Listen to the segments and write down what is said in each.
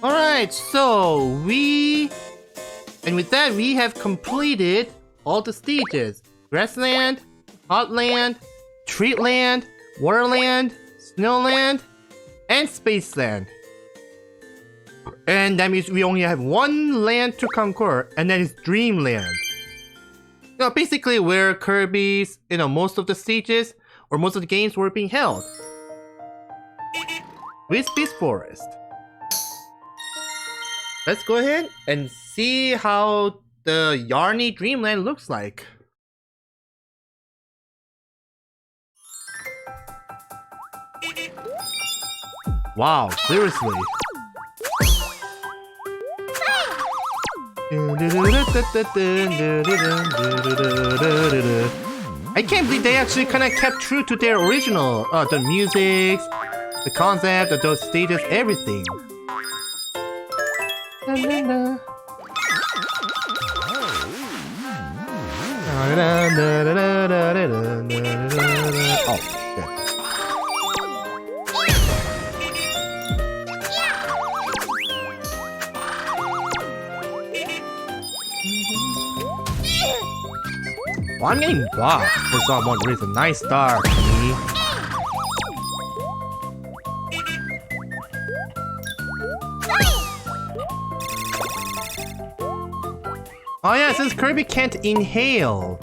Alright, and with that we have completed all the stages. Grassland, Hotland, Treatland, Waterland, Snowland, and Spaceland. And that means we only have one land to conquer, and that is Dreamland. Basically where Kirby's, most of the stages, or most of the games were being held. Wispy's Forest. Let's go ahead and see how the Yarny Dreamland looks like. Wow, seriously. I can't believe they actually kind of kept true to their original, the music, the concept of those stages, everything. Oh, shit. Well, I'm getting blocked for some reason. Nice start, me. Oh yeah, since Kirby can't inhale,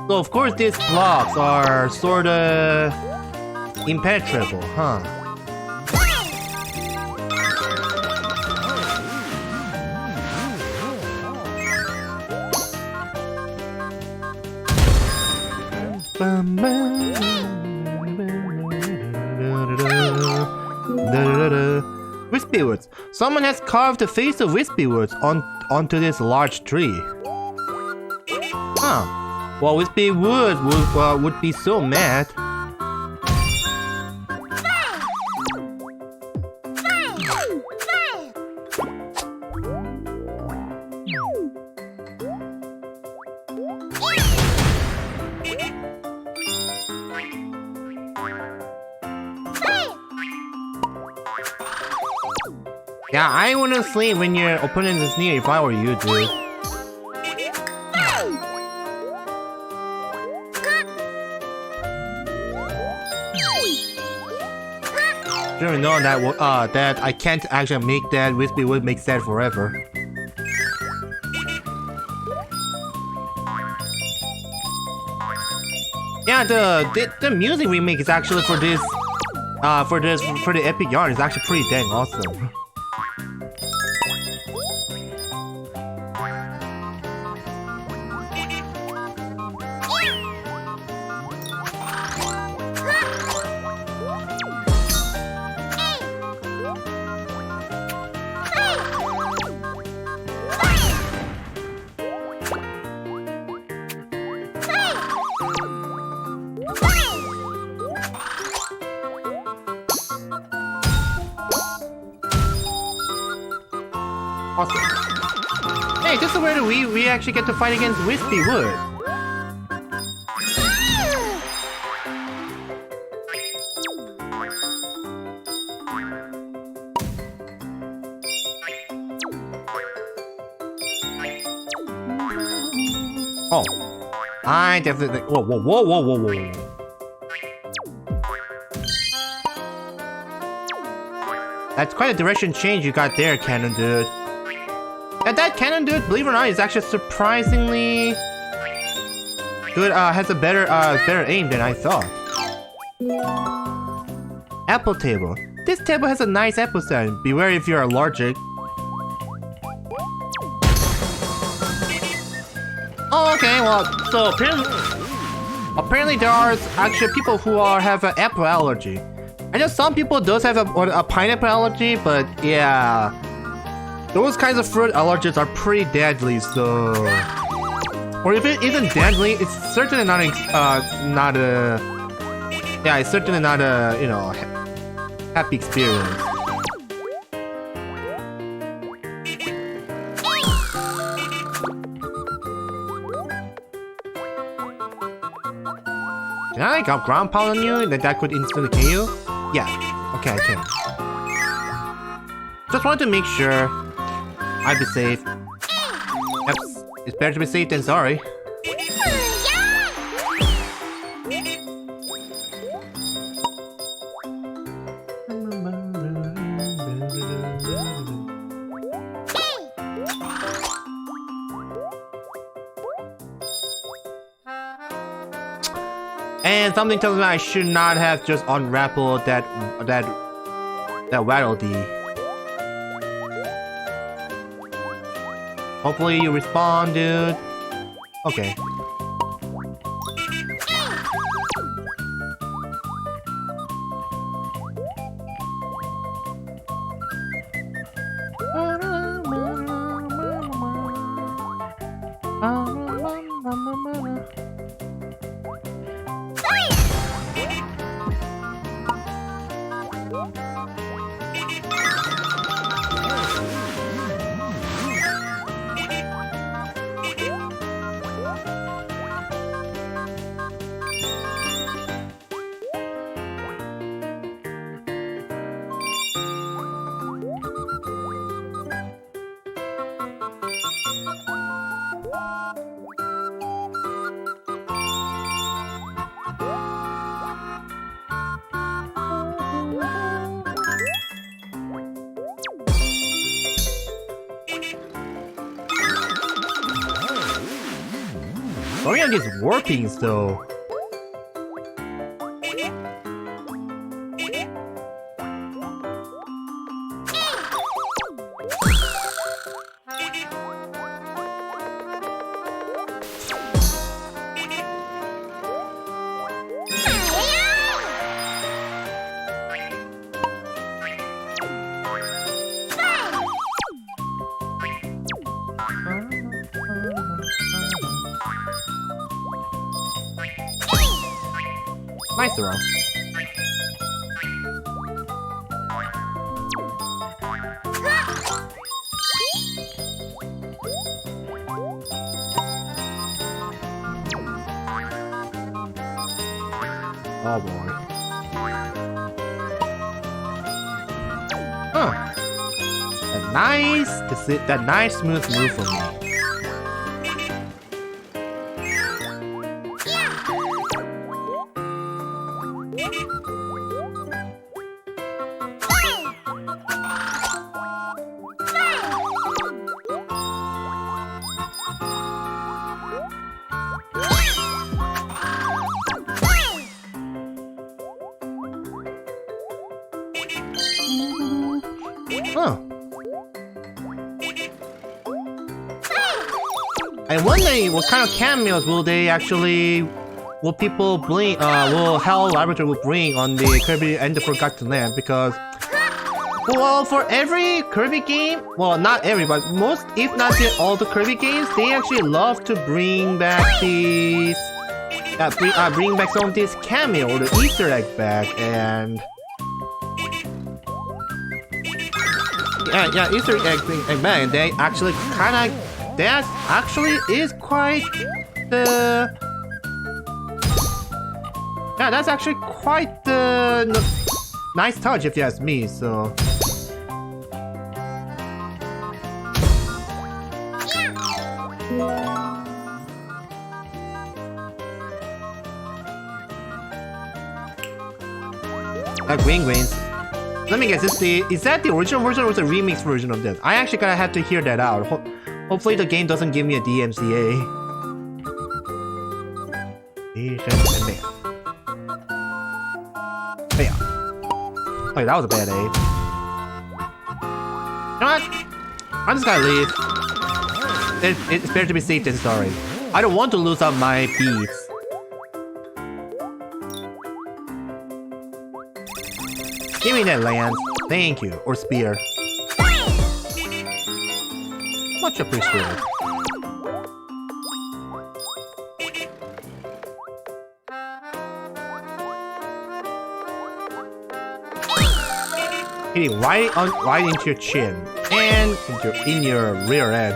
so of course these blocks are sorta impenetrable, huh? Wispy Woods. Someone has carved the face of Wispy Woods onto this large tree. Huh. Well, Wispy Woods would be so mad. Yeah, I wouldn't sleep when your opponent is near if I were you, dude. Sure know that I can't actually make that Wispy Wood makes that forever. Yeah, the music remake is actually for this for the Epic Yarn is actually pretty dang awesome. Awesome. Hey, this is where we actually get to fight against Wispy Wood. Oh, I definitely. Whoa, whoa, whoa, whoa, whoa, whoa. That's quite a direction change you got there, Cannon Dude. And that Cannon Dude, believe it or not, is actually surprisingly good. Has a better aim than I thought. Apple table. This table has a nice apple stand. Beware if you're allergic. Oh, okay. Well, so apparently there are actually people who have an apple allergy. I know some people does have a pineapple allergy, but yeah. Those kinds of fruit allergies are pretty deadly, so... Or if it isn't deadly, it's certainly not a... Yeah, it's certainly not a, happy experience. Can I got ground pound on you that could instantly kill you? Yeah, okay, I can. Just wanted to make sure I'd be safe. Yep, it's better to be safe than sorry. And something tells me I should not have just unraveled that Waddle Dee. Hopefully you respond, dude. Okay. Going on these warpings though. Nice throw. Oh boy. Huh. That nice smooth move for me. Huh. I'm wondering what kind of cameos will people bring, will Hell Laboratory will bring on the Kirby and the Forgotten Land, because, well, for every Kirby game, well, not every, but most, if not all the Kirby games, they actually love to bring back these, bring back some of these cameo or the Easter egg back, and yeah, Easter egg back, and they actually kind of, that actually is quite the, yeah, that's actually quite the nice touch if you ask me, so. Green Grains. Let me guess, is that the original version or the remix version of this? I actually gotta have to hear that out. Hopefully the game doesn't give me a DMCA. Bam. Okay, that was a bad A. You know what? I'm just gonna leave. It's better to be safe than sorry. I don't want to lose out my beats. Give me that lance. Thank you. Or spear. Much appreciated. Hitting right into your chin and in your rear end.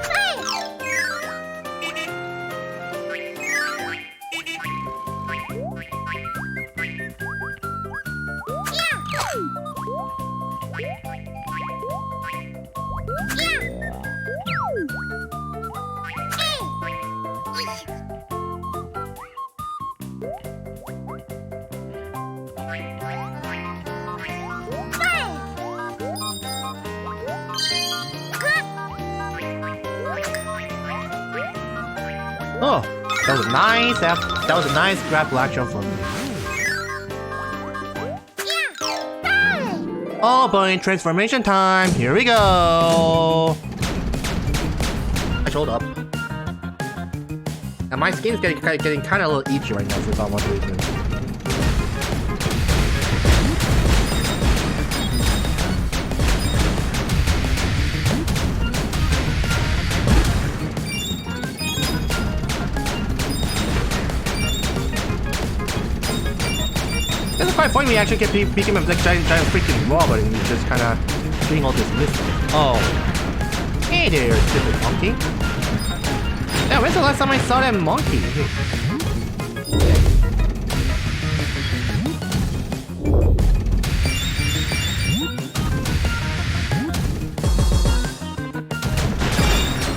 Oh, that was nice. That was a nice grapple action for me. Oh boy, transformation time. Here we go. I showed up. And my skin's getting kind of a little itchy right now for some odd reason. It's quite funny we actually became a like, giant freaking robot and we just kind of doing all this missing. Oh. Hey there, stupid monkey. Yeah, when's the last time I saw that monkey?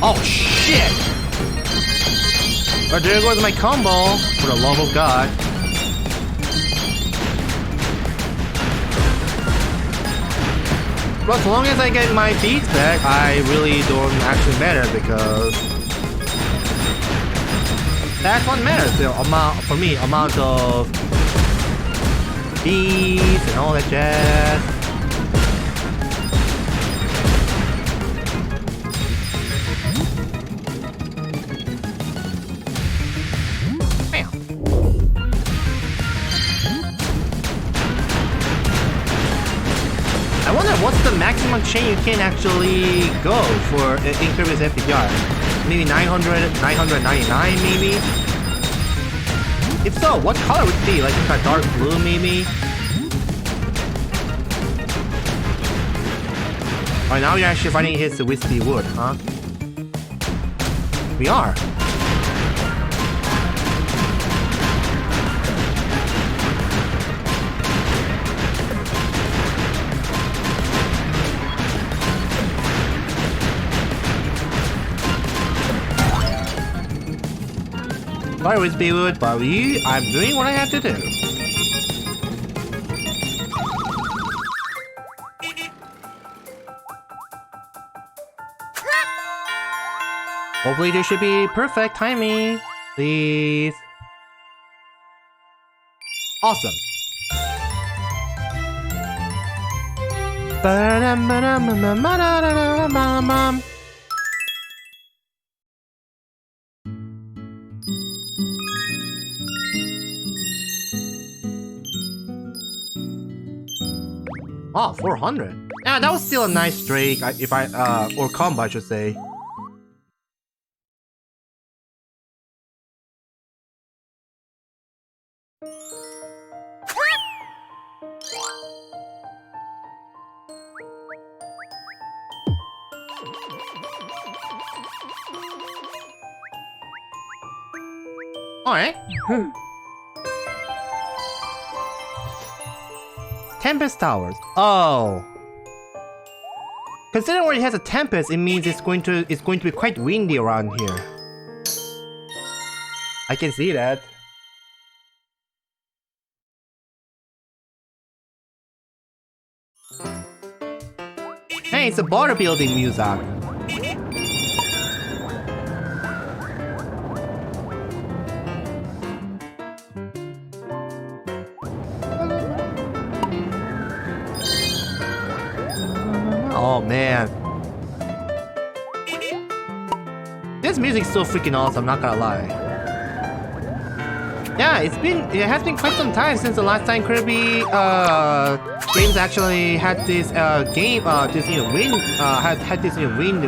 Oh shit! Oh, there goes my combo, for the love of God. But as long as I get my beats back, I really don't actually matter because that's what matters. The amount, for me, amount of beats and all that jazz. Bam. I wonder what's the maximum chain you can actually go for in Kirby's FPR. Maybe 900, 999 maybe? If so, what color would it be? Like a dark blue maybe? Alright, now we're actually fighting his wispy wood, huh? We are. Sorry, Wispy Wood, but I'm doing what I have to do. Hopefully there should be perfect timing. Please. Awesome. Oh, 400. Yeah, that was still a nice streak, or combo, I should say. Alright. Tempest Towers. Oh. Considering where it has a tempest, it means it's going to be quite windy around here. I can see that. Hey, it's a border building music. Oh man. This music's so freaking awesome, not gonna lie. Yeah, it has been quite some time since the last time Kirby games actually had this game this wind had this wind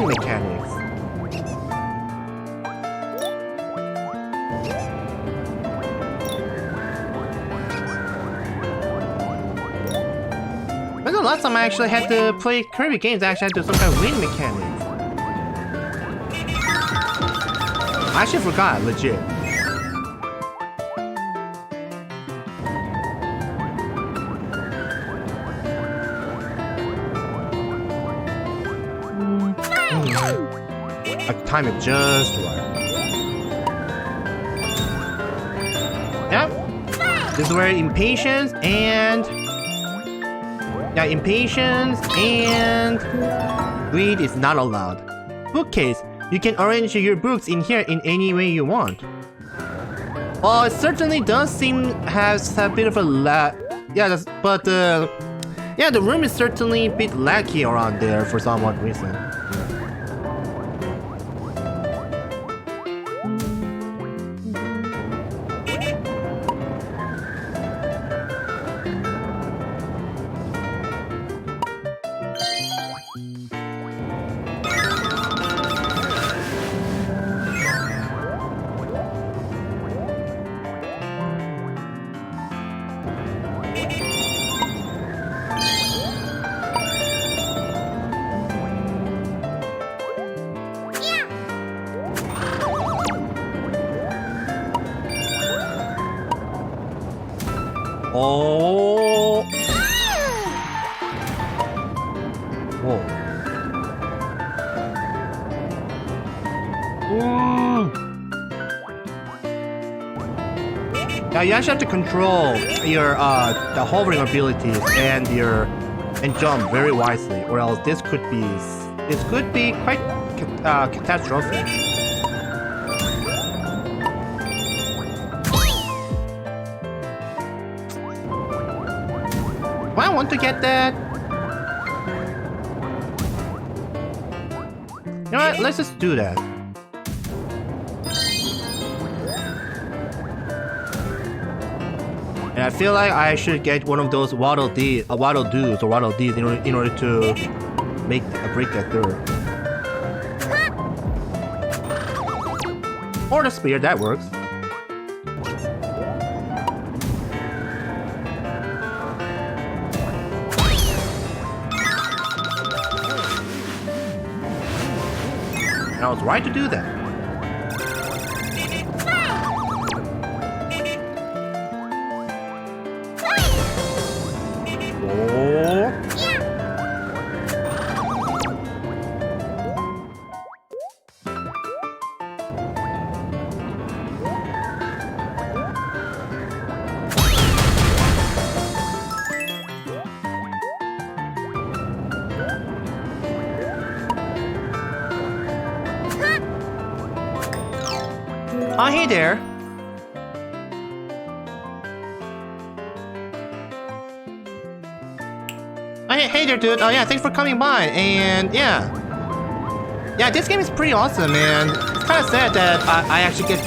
mechanics. When the last time I actually had to play Kirby games, I actually had to do some kind of wind mechanics. I actually forgot, legit. I time it just right. Yep. This is where impatience and greed is not allowed. Bookcase. you can arrange your books in here in any way you want. Well, it certainly does seem has a bit of a lag. Yeah, but yeah, the room is certainly a bit laggy around there for some odd reason. Oh! Whoa. Now you actually have to control your the hovering abilities and jump very wisely, or else this could be quite catastrophic. Do I want to get that? You know what? Let's just do that. And I feel like I should get one of those Waddle Doos in order to break that through. Or the spear, that works. I was right to do that. Oh. Oh, hey there. Oh, hey there, dude. Oh, yeah, thanks for coming by. And yeah, this game is pretty awesome, man. It's kind of sad that I actually get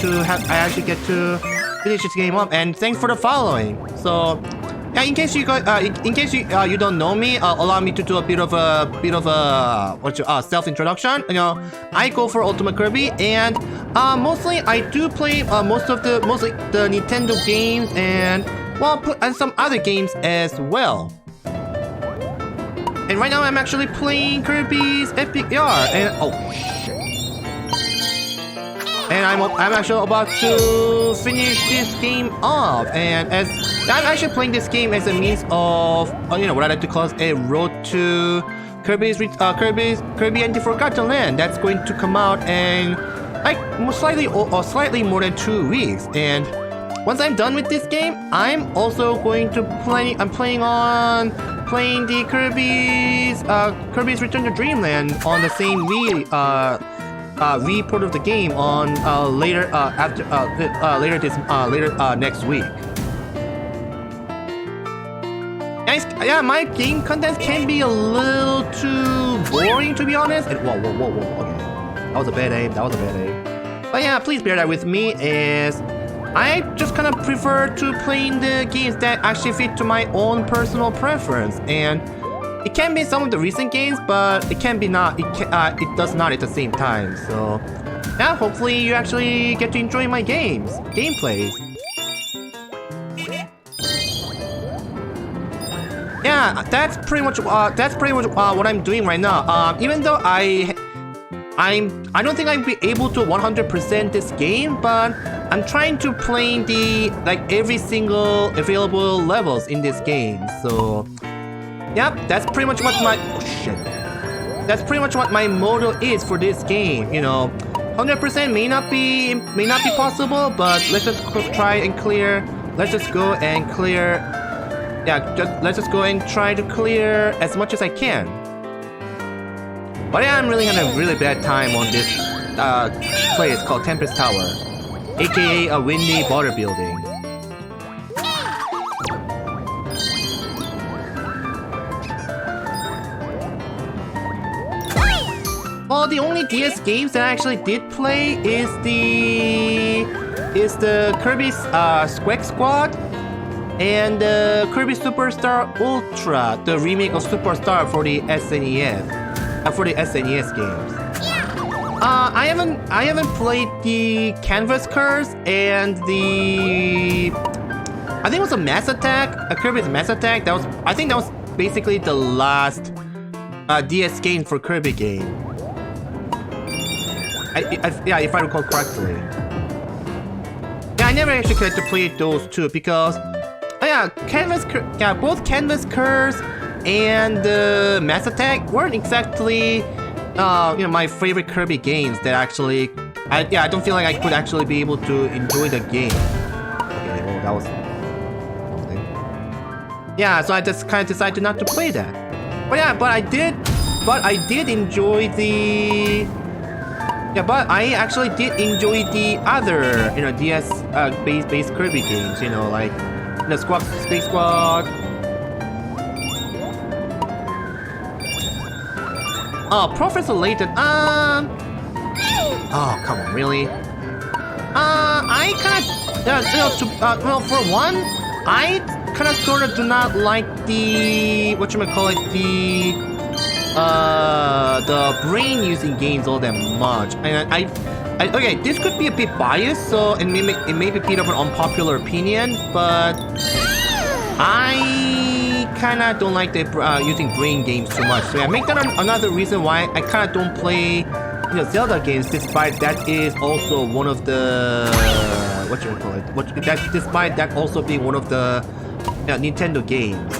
to finish this game up. And thanks for the following. So, yeah, in case you don't know me, allow me to do a bit of a self-introduction. You know, I go for Ultimate Kirby, and mostly I do play mostly the Nintendo games and some other games as well. And right now I'm actually playing Kirby's Epic Yarn, and oh shit! And I'm actually about to finish this game off, and as I'm actually playing this game as a means of you know, what I like to call a road to Kirby and the Forgotten Land. That's going to come out in like slightly more than 2 weeks. And once I'm done with this game, I'm also going to playing the Kirby's Return to Dreamland on the same Wii port of the game on later next week. Yeah, my game content can be a little too boring, to be honest. And whoa, okay, that was a bad aim. But yeah, please bear that with me, as I just kind of prefer to playing the games that actually fit to my own personal preference. And it can be some of the recent games, but it can be not. It does not at the same time. So yeah, hopefully you actually get to enjoy my gameplays. Yeah, that's pretty much what I'm doing right now. Even though I don't think I'll be able to 100% this game, but I'm trying to play every single available levels in this game. So, yep, that's pretty much what That's pretty much what my motto is for this game. You know, 100% may not be possible, but let's just try and clear. Let's just go and clear. Yeah, let's just go and try to clear as much as I can. But yeah, I'm really having a really bad time on this place called Tempest Tower, aka a windy water building. Well, the only DS games that I actually did play is the Kirby's Squeak Squad and Kirby Superstar Ultra, the remake of Superstar for the SNES, for the SNES games. I haven't played the Canvas Curse and the I think it was a Mass Attack, a Kirby's Mass Attack. I think that was basically the last DS game for Kirby game. Yeah, if I recall correctly. Yeah, I never actually got to play those two because, yeah, both Canvas Curse and Mass Attack weren't exactly, my favorite Kirby games. That actually, I don't feel like I could actually be able to enjoy the game. Okay, well, that was something. Yeah, so I just kind of decided not to play that. But yeah, but I did enjoy the. Yeah, but I actually did enjoy the other, DS based Kirby games, like Space Squad. Oh, Professor Layton. Oh, come on, really? I kind of, well, for one, I kind of sort of do not like the the brain using games all that much. And okay, this could be a bit biased, so it may be a bit of an unpopular opinion, but I kind of don't like the using brain games too much. So yeah, make that another reason why I kind of don't play Zelda games, despite that is also one of the despite that also being one of the Nintendo games.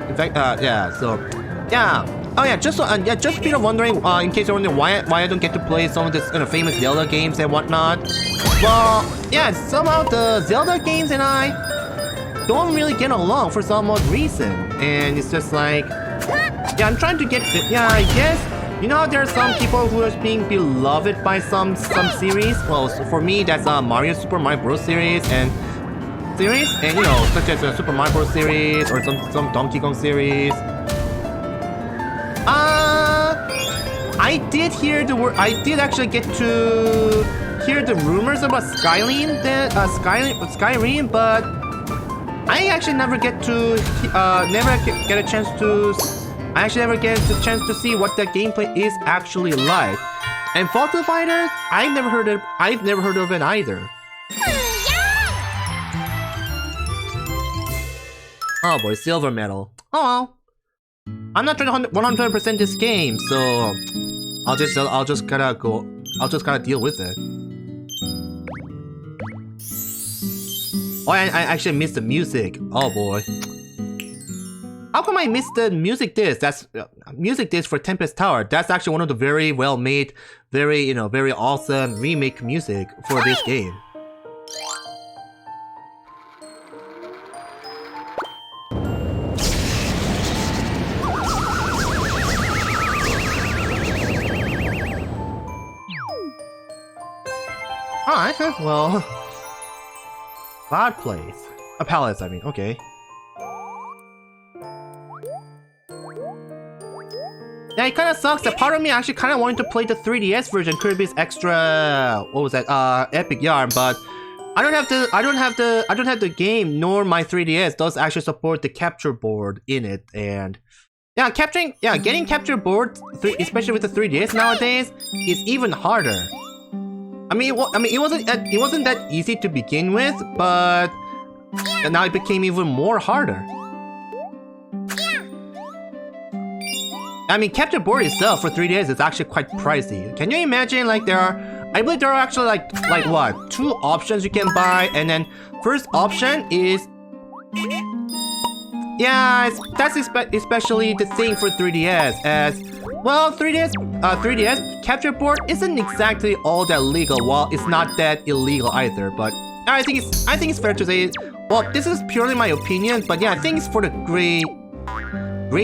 In fact, yeah. So yeah. Oh yeah, just a bit of wondering, in case you're wondering why I don't get to play some of this famous Zelda games and whatnot. Well, yeah, somehow the Zelda games and I don't really get along for some odd reason, and it's just like, yeah, I'm trying to get, yeah, I guess, there are some people who are being beloved by some series. Well, so for me, that's Super Mario Bros. Series, and such as Super Mario Bros. Series or some Donkey Kong series. I did hear the word. I did actually get to hear the rumors about Skyrim, but I actually never get to get a chance to. I actually never get the chance to see what that gameplay is actually like. And Fault of Fighters, I've never heard of it either. Oh boy, silver medal. Oh well. I'm not trying to 100% this game, so I'll just gotta deal with it. Oh, I actually missed the music. Oh boy. How come I missed the music disc? That's music disc for Tempest Tower. That's actually one of the very well made, very awesome remake music for this game. Alright, well... Bad place. A palace, I mean, okay. Yeah, it kinda sucks that part of me actually kinda wanted to play the 3DS version, Kirby's Extra... What was that? Epic Yarn, but... I don't have the game, nor my 3DS does actually support the capture board in it, and... Yeah, getting capture board, especially with the 3DS nowadays, is even harder. I mean, it wasn't that easy to begin with, but now it became even more harder. I mean, capture board itself for 3DS is actually quite pricey. Can you imagine? Like I believe there are actually like what, 2 options you can buy, and then first option is. Yeah, that's especially the thing for 3DS, as well, 3DS capture board isn't exactly all that legal. Well, it's not that illegal either, but I think it's fair to say. Well, this is purely my opinion, but yeah, I think it's for the gray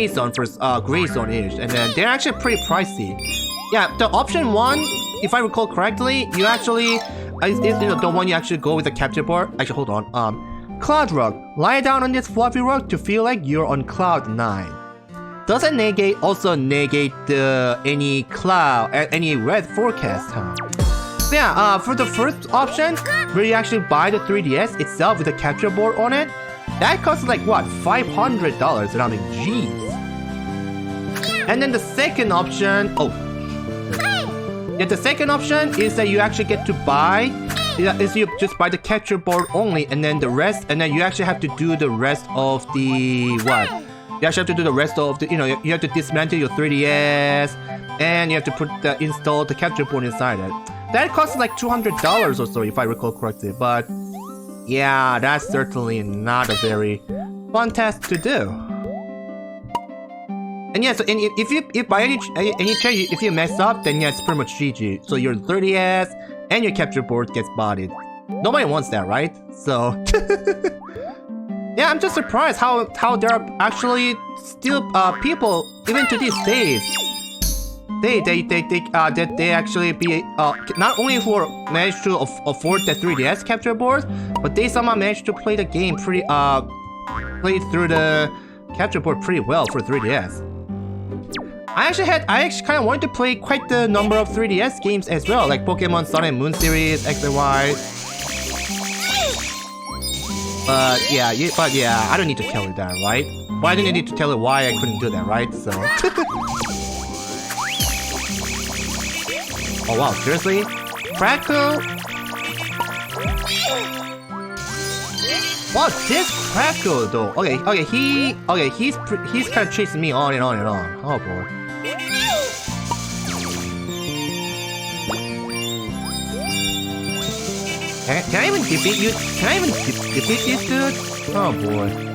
zone ish, and then they're actually pretty pricey. Yeah, the option 1 if I recall correctly, you actually, the one you actually go with the capture board. Actually, hold on. Cloud rug. Lie down on this fluffy rug to feel like you're on cloud 9. Doesn't also negate any red forecast, huh? So yeah, for the first option, where you actually buy the 3DS itself with a capture board on it, that costs like what, $500, and I'm like, jeez. And then the second option, the second option is that you actually get to buy, is you just buy the capture board only, and then the rest, and then you actually have to do the rest of the what? You actually have to do the rest of the, you have to dismantle your 3DS, and you have to install the capture board inside it. That costs like $200 or so, if I recall correctly. But yeah, that's certainly not a very fun task to do. And yeah, so if by any chance if you mess up, then yeah, it's pretty much GG. So your 3DS and your capture board gets bodied. Nobody wants that, right? So yeah, I'm just surprised how there are actually still people even to these days. They actually be not only who managed to afford the 3DS capture board, but they somehow managed to play the game play through the capture board pretty well for 3DS. I actually kind of wanted to play quite the number of 3DS games as well, like Pokemon Sun and Moon series, X and Y. But yeah, I don't need to tell you that, right? Well, I didn't need to tell you why I couldn't do that, right? So. Oh wow, seriously? Crackle? Wow, this Crackle though. He's kind of chasing me on and on and on. Oh boy. Can I even defeat you? Can I even defeat this dude? Oh boy.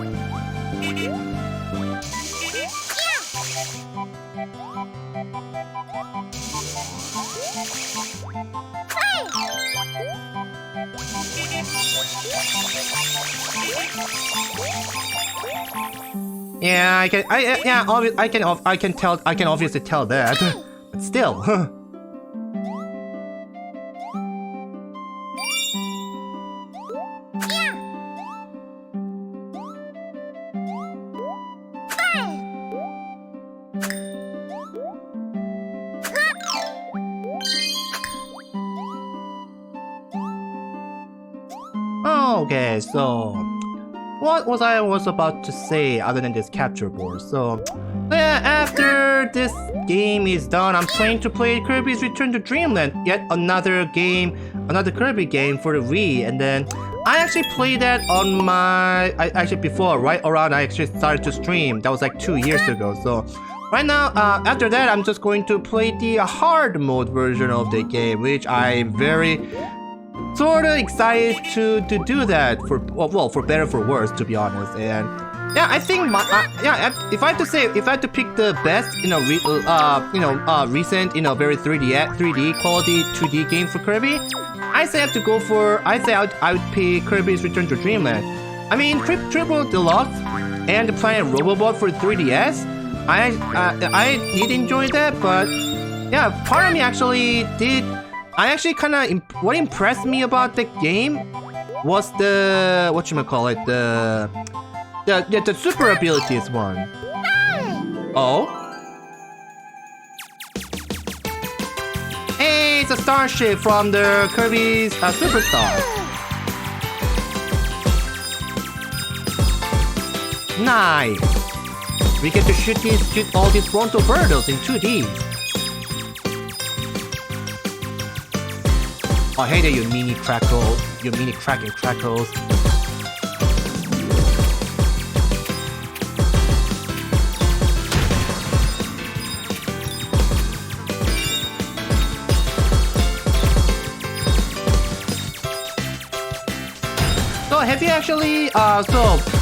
Yeah, I can obviously tell that, but still. Okay, so what was I about to say other than this capture board? So yeah, after this game is done, I'm planning to play Kirby's Return to Dreamland, yet another Kirby game for the Wii, and then I actually played that on before, right around I actually started to stream. That was like 2 years ago. So right now, after that, I'm just going to play the hard mode version of the game, which I'm very sort of excited to do that for better or for worse, to be honest. And yeah, I think if I had to pick the best recent very 3D quality 2D game for Kirby, I say I would pick Kirby's Return to Dreamland. I mean, Triple Deluxe and the Planet Robobot for 3DS, I did enjoy that, but yeah, part of me actually did. What impressed me about the game was the the super abilities one. Oh, hey, it's a starship from the Kirby's Superstar. Nice. We get to shoot all these Bronto Birdos in 2D. Oh, hey there, you mini crackle. You mini cracking crackles. So, have you actually,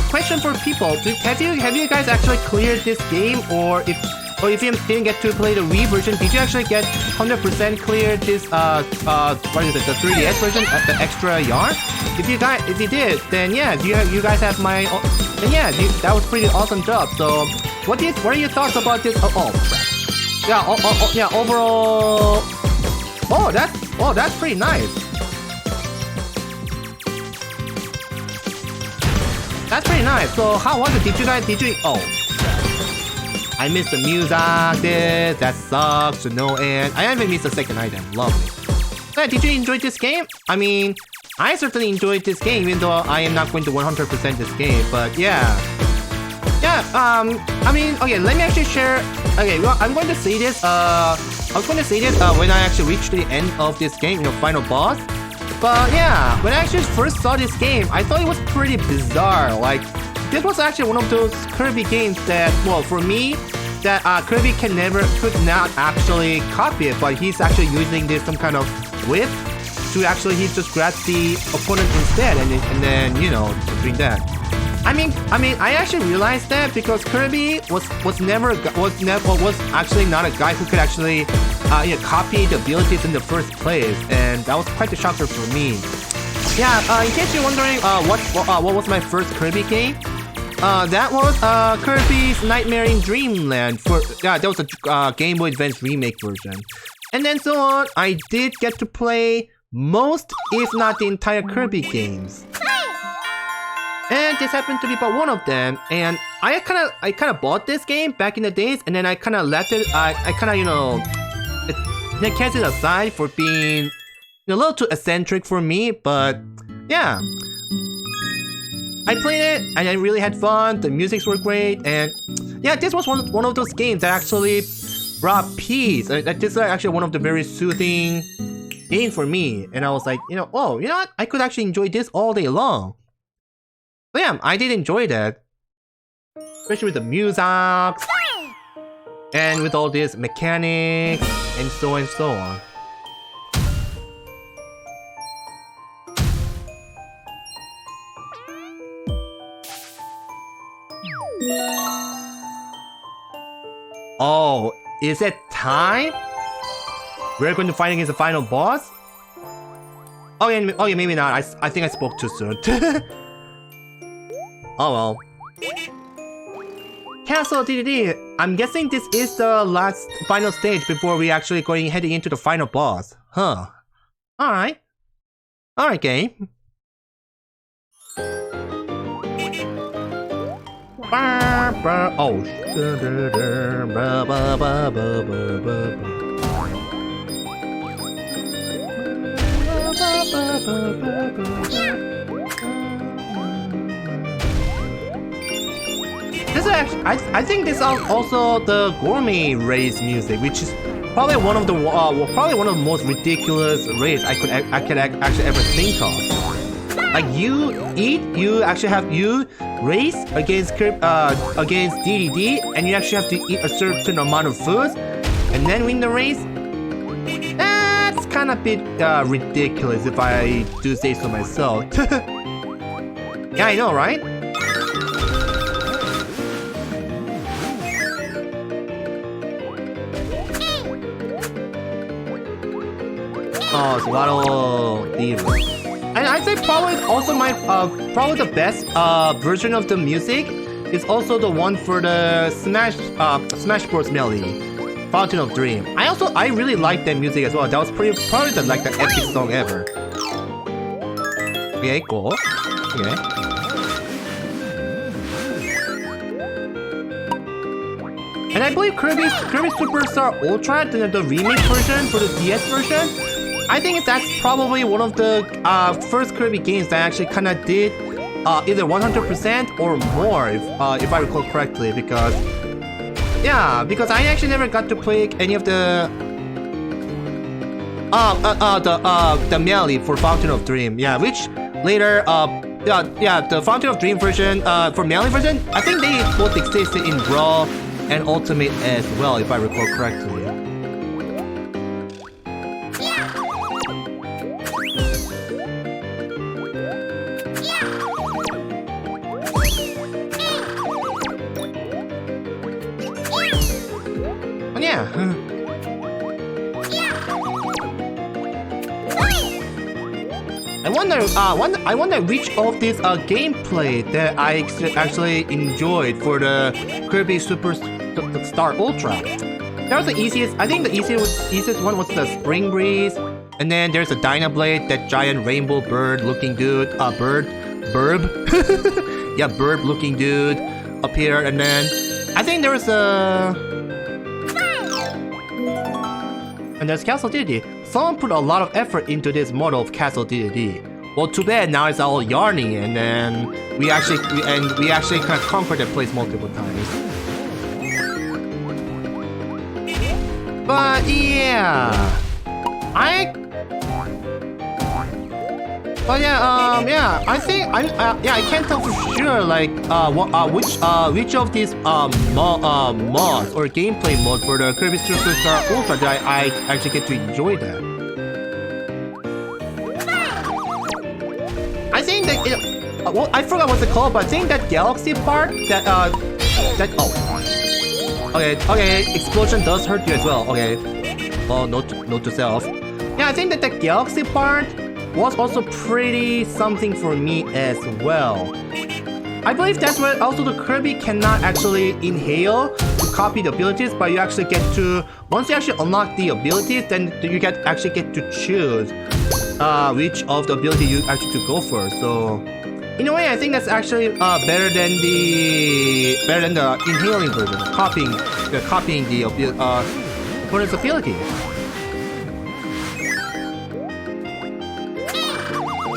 question for people. Have you guys actually cleared this game, or if you didn't get to play the Wii version, did you actually get 100% clear this the 3DS version, the extra yarn? If you did, then yeah, you guys have my, then yeah, that was pretty awesome job. So what are your thoughts about this? Oh crap. Yeah, overall Oh, that's pretty nice. That's pretty nice. So how was it? Did you oh, I missed the music. That sucks to no end. I even missed the second item. Lovely. Yeah, did you enjoy this game? I mean, I certainly enjoyed this game, even though I am not going to 100% this game. But yeah. Yeah, I mean, okay, let me actually share. Okay, well, I'm going to say this. I was going to say this when I actually reached the end of this game, you know, final boss. But yeah, when I actually first saw this game, I thought it was pretty bizarre. Like, this was actually one of those Kirby games that, well, for me, that Kirby could not actually copy it, but he's actually using this some kind of whip to actually he just grabs the opponent instead, and then you know doing that. I mean, I actually realized that because Kirby was actually not a guy who could actually you know, copy the abilities in the first place, and that was quite a shocker for me. Yeah, in case you're wondering, what was my first Kirby game? That was Kirby's Nightmare in Dreamland. That was a Game Boy Advance remake version, and then so on. I did get to play most, if not the entire Kirby games. And this happened to be about one of them, and I kind of bought this game back in the days, and then I kind of left it. I kind of, you know, cast it aside for being a little too eccentric for me. But yeah, I played it, and I really had fun. The musics were great, and yeah, this was one of those games that actually brought peace. This is actually one of the very soothing games for me, and I was like, you know, oh, you know what? I could actually enjoy this all day long. But yeah, I did enjoy that. Especially with the music, and with all these mechanics, and so on. Oh, is it time? We're going to fight against the final boss? Oh yeah, maybe not. I think I spoke too soon. Oh well. Castle DDD. I'm guessing this is the last final stage before we actually heading into the final boss. Huh. Alright. Alright, game. Oh. This is actually, I think this is also the gourmet race music, which is probably one of the most ridiculous race I could actually ever think of. Like you race against DDD, and you actually have to eat a certain amount of food, and then win the race. That's kind of a bit ridiculous if I do say so myself. Yeah, I know, right? Oh, Swallow Diva. And I'd say probably also probably the best version of the music is also the one for the Smash Bros. Melody, Fountain of Dream. I really like that music as well. That was probably the epic song ever. Okay, cool. Okay. And I believe Kirby Superstar Ultra, the remake version for the DS version, I think that's probably one of the first Kirby games that actually kind of did either 100% or more, if I recall correctly. Because I actually never got to play any of the melody for Fountain of Dream. Yeah, which later the Fountain of Dream version for melody version, I think they both existed in Brawl and Ultimate as well, if I recall correctly. I wonder which of this gameplay that I actually enjoyed for the Kirby Superstar Ultra. That was the easiest. I think the easiest one was the Spring Breeze And then there's a Dynablade, that giant rainbow bird looking dude. Burb? Yeah, burb looking dude appeared. And then I think there's a... And there's Castle Deity. Someone put a lot of effort into this model of Castle Deity. Well, too bad now it's all yarny, and then we actually kind of conquered that place multiple times. But yeah, I can't tell for sure like which of these mods or gameplay mode for the Kirby Superstar Ultra that I actually get to enjoy that. I think that well, I forgot what's it called, but I think that galaxy part okay, explosion does hurt you as well. Okay, well, note to self. Yeah, I think that the galaxy part was also pretty something for me as well. I believe that's where also the Kirby cannot actually inhale to copy the abilities, but you actually get to, once you actually unlock the abilities, then you actually get to choose which of the ability you actually to go for. So in a way, I think that's actually better than the inhaling version, copying the opponent's ability.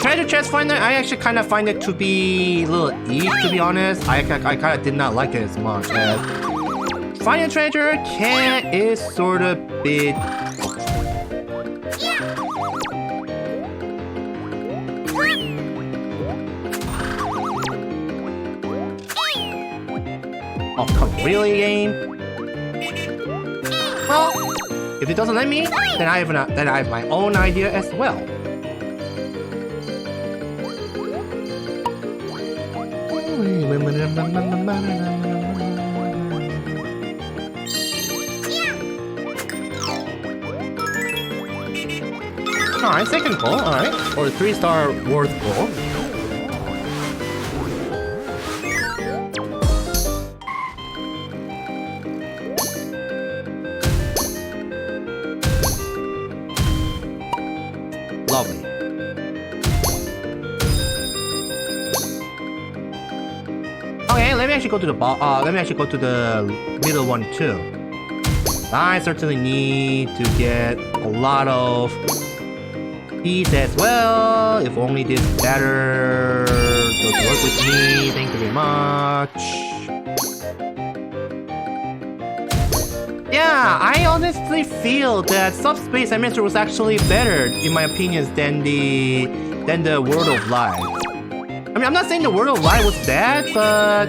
Treasure chest finder, I actually kind of find it to be a little easy, to be honest. I kind of did not like it as much as finding treasure is sort of bit. Oh, come really, game? Well, if it doesn't let me, then I have my own idea as well. Alright, second goal, alright. Or 3-star worth goal. Lovely. Okay, let me actually go to the middle one too. I certainly need to get a lot of these as well. If only this better does work with me. Thank you very much. Yeah, I honestly feel that Subspace Emissary was actually better, in my opinion, than the World of Light. I mean, I'm not saying the World of Light was bad, but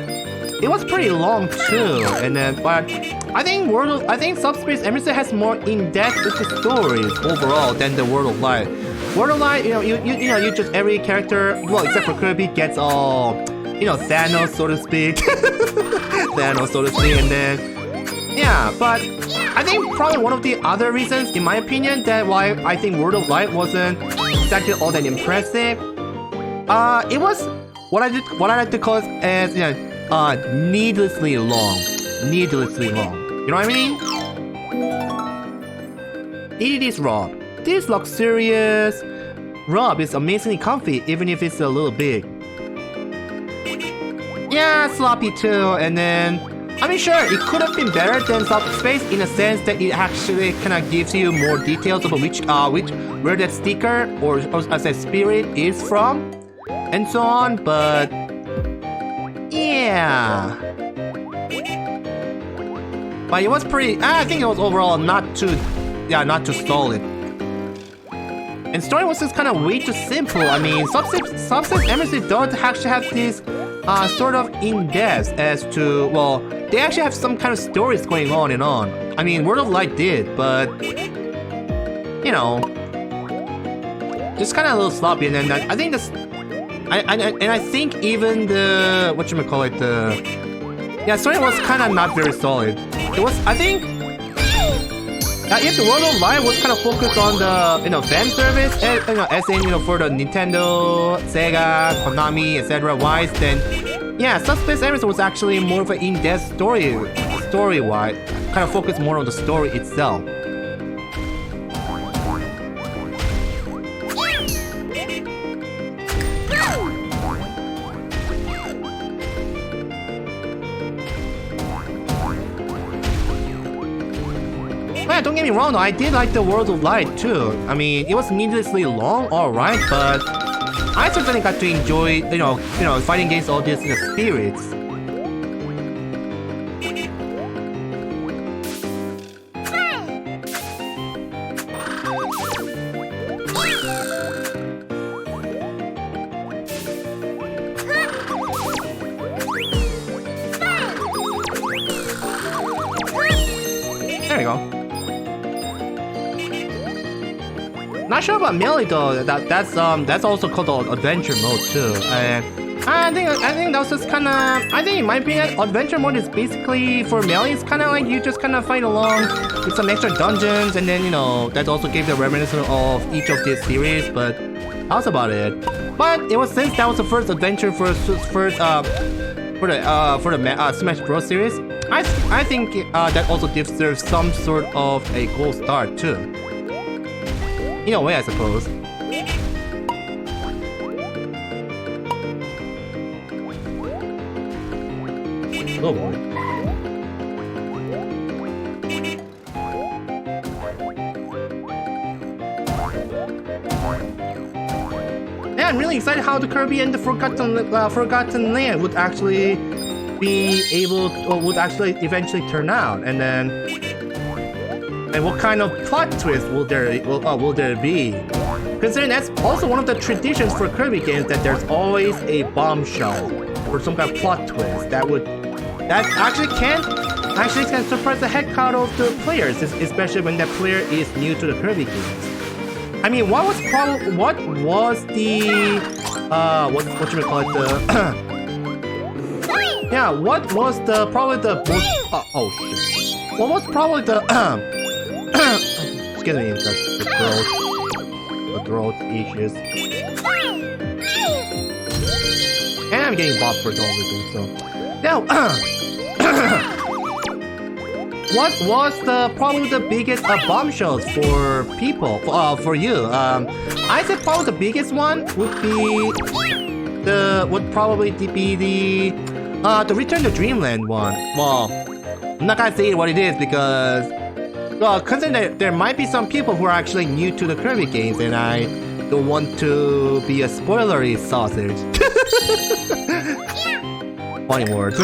it was pretty long too. And then, but I think Subspace Emissary has more in-depth stories overall than the World of Light. World of Light, you just every character, well, except for Kirby, gets all, Thanos, so to speak. And then, yeah, but I think probably one of the other reasons, in my opinion, that why I think World of Light wasn't exactly all that impressive, it was what I like to call it as, needlessly long. You know what I mean? DDD's robe. This luxurious robe is amazingly comfy, even if it's a little big. Yeah, sloppy too, and then I mean, sure, it could have been better than Subspace in a sense that it actually kind of gives you more details about where that sticker or as a spirit is from, and so on. But yeah, but it was pretty. I think it was overall not too solid. And story was just kind of way too simple. I mean, Subspace Emissary don't actually have this sort of in-depth as to, well, they actually have some kind of stories going on and on. I mean, World of Light did, but just kind of a little sloppy. And then I think this, I think even the story was kind of not very solid. It was, I think, if the World of Light was kind of focused on the fan service, as in for the Nintendo, Sega, Konami, etc. wise, then yeah, Subspace Emissary was actually more of an in-depth story-wise, kind of focused more on the story itself. Yeah, don't get me wrong though, I did like the World of Light too. I mean, it was needlessly long, alright, but I certainly got to enjoy, fighting against all these spirits. There you go. Not sure about melee though. That's also called the adventure mode too. And I think that's just kind of. I think in my opinion, adventure mode is basically for melee. It's kind of like you just kind of fight along with some extra dungeons, and then that also gave the reminiscence of each of these series. But that's about it. But it was since that was the first adventure for the Smash Bros series. I think that also deserves some sort of a gold star too. In a way, I suppose. Oh boy. Yeah, I'm really excited how the Kirby and the Forgotten Land would actually be able to, or would actually eventually turn out, and what kind of plot twist will there be? Considering that's also one of the traditions for Kirby games, that there's always a bombshell or some kind of plot twist that actually can surprise the heck out of the players, especially when that player is new to the Kirby games. I mean, what was the what you call it, the yeah, what was probably the most oh shit. What was probably the excuse me, the throat issues. And I'm getting bopped for some reason, so now what was probably the biggest bombshells for people for you? I said probably the biggest one would probably be the Return to Dreamland one. Well, I'm not gonna say what it is because, well, considering there might be some people who are actually new to the Kirby games, and I don't want to be a spoilery sausage. Funny words.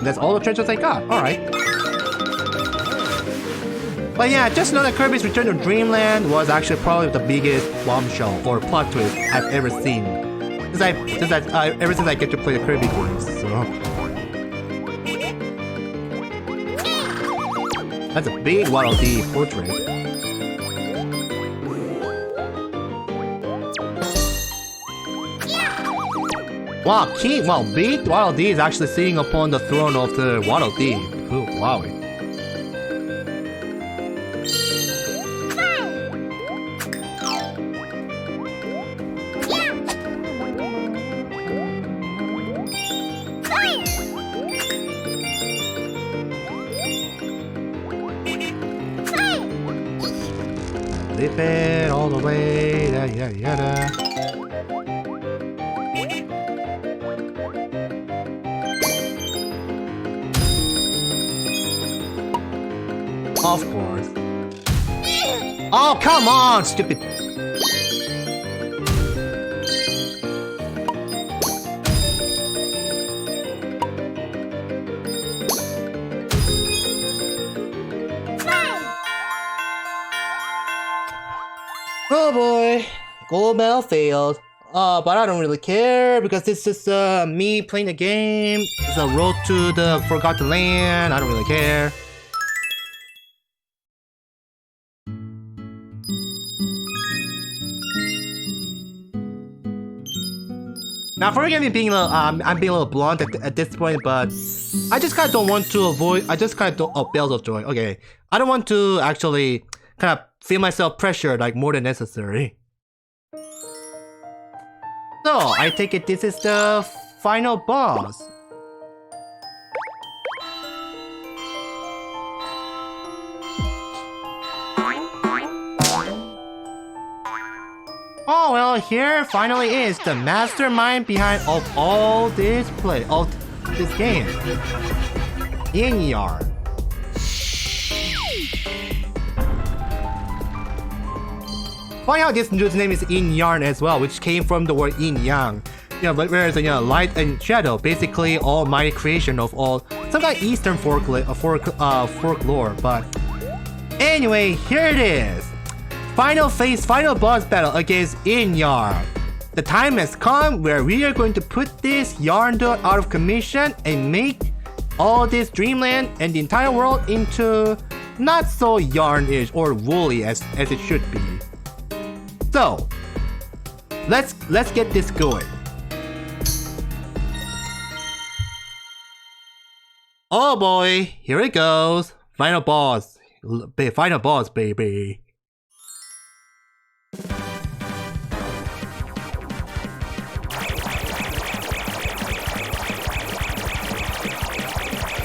That's all the treasures I got. Alright. But yeah, just know that Kirby's Return to Dreamland was actually probably the biggest bombshell or plot twist I've ever seen. Ever since I get to play the Kirby games, so. That's a big Waddle Dee portrait. Wow, Big Waddle Dee is actually sitting upon the throne of the Waddle Dee. Ooh, wow. Zip it all the way, yada yada. Of course. Oh, come on, stupid. Oh boy, gold medal failed. But I don't really care because this is me playing the game. It's a road to the Forgotten Land. I don't really care. Now, forgive me being I'm being a little blunt at this point, but I just kind of don't want to avoid. I just kind of don't. Oh, Bells of Joy. Okay, I don't want to actually kind of feel myself pressured like more than necessary. So I take it this is the final boss. Oh well, here finally is the mastermind behind of all this game. In Yarn. Funny how this dude's name is In Yarn as well, which came from the word Yin Yang. Whereas light and shadow, basically almighty creation of all some kind of Eastern folklore. But anyway, here it is. Final phase, final boss battle against In Yarn. The time has come where we are going to put this yarn dude out of commission and make all this dreamland and the entire world into not so yarnish or woolly as it should be. So let's get this going. Oh boy, here it goes. Final boss, baby.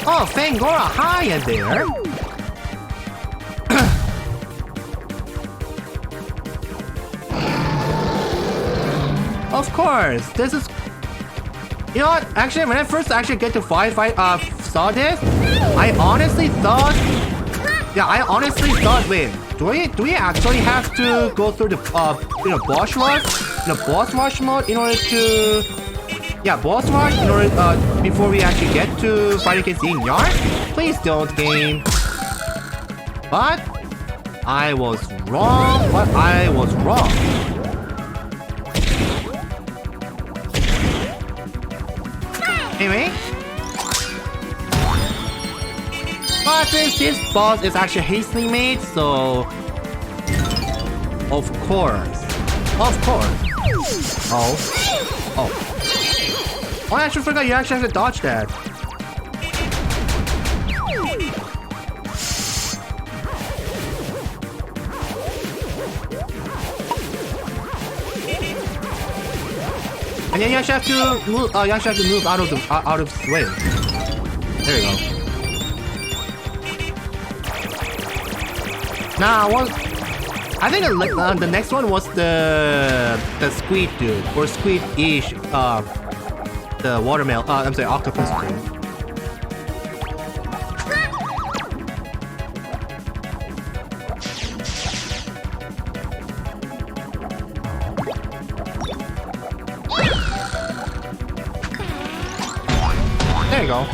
Oh, Fangora, hi there. Of course, this is. You know what? Actually, when I first get to saw this, I honestly thought. Yeah, I honestly thought, wait, do we actually have to go through the boss rush mode in order to. Yeah, boss rush in order before we actually get to fight against Yin Yarn? Please don't, game. But I was wrong. Anyway. But since this boss is actually hastily made, so of course. Oh. Oh, I actually forgot you actually have to dodge that. And then you actually have to move. You actually have to move out of the way. There you go. Now, I think the next one was the squid dude or squid-ish. The watermelon. I'm sorry, octopus dude. There you go.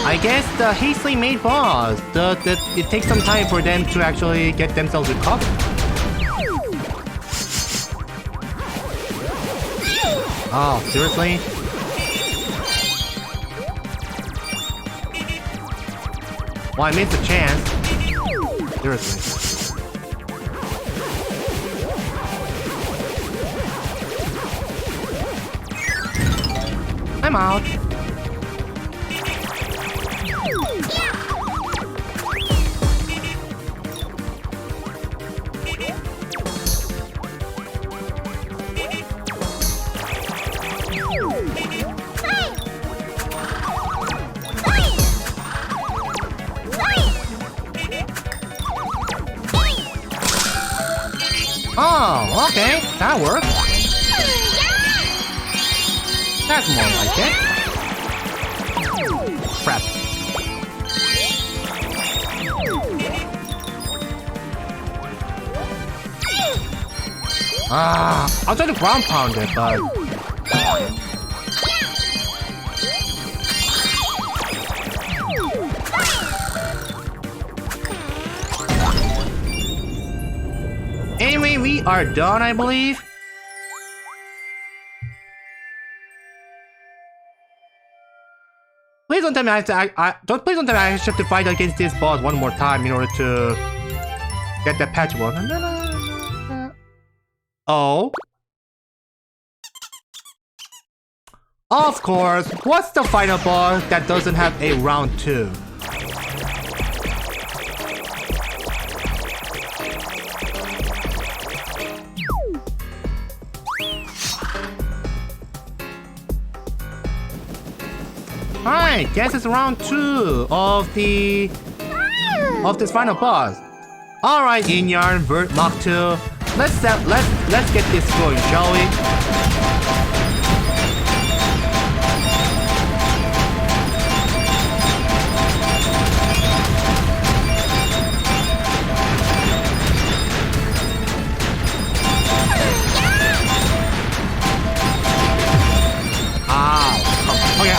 I guess the hastily made boss, it takes some time for them to actually get themselves recovered. Oh, seriously? Well, I missed a chance. Seriously. I'm out. Oh, okay, that works. That's more like it. Crap. I'll try to ground pound it, but... Anyway, we are done, I believe. Please don't tell me I have to. Please don't tell me I have to fight against this boss one more time in order to get that patch one. Oh. Of course. What's the final boss that doesn't have a round 2? Alright, guess it's round 2 of this final boss. Alright, Yin Yarn, Vert Mach 2. Let's get this going, shall we?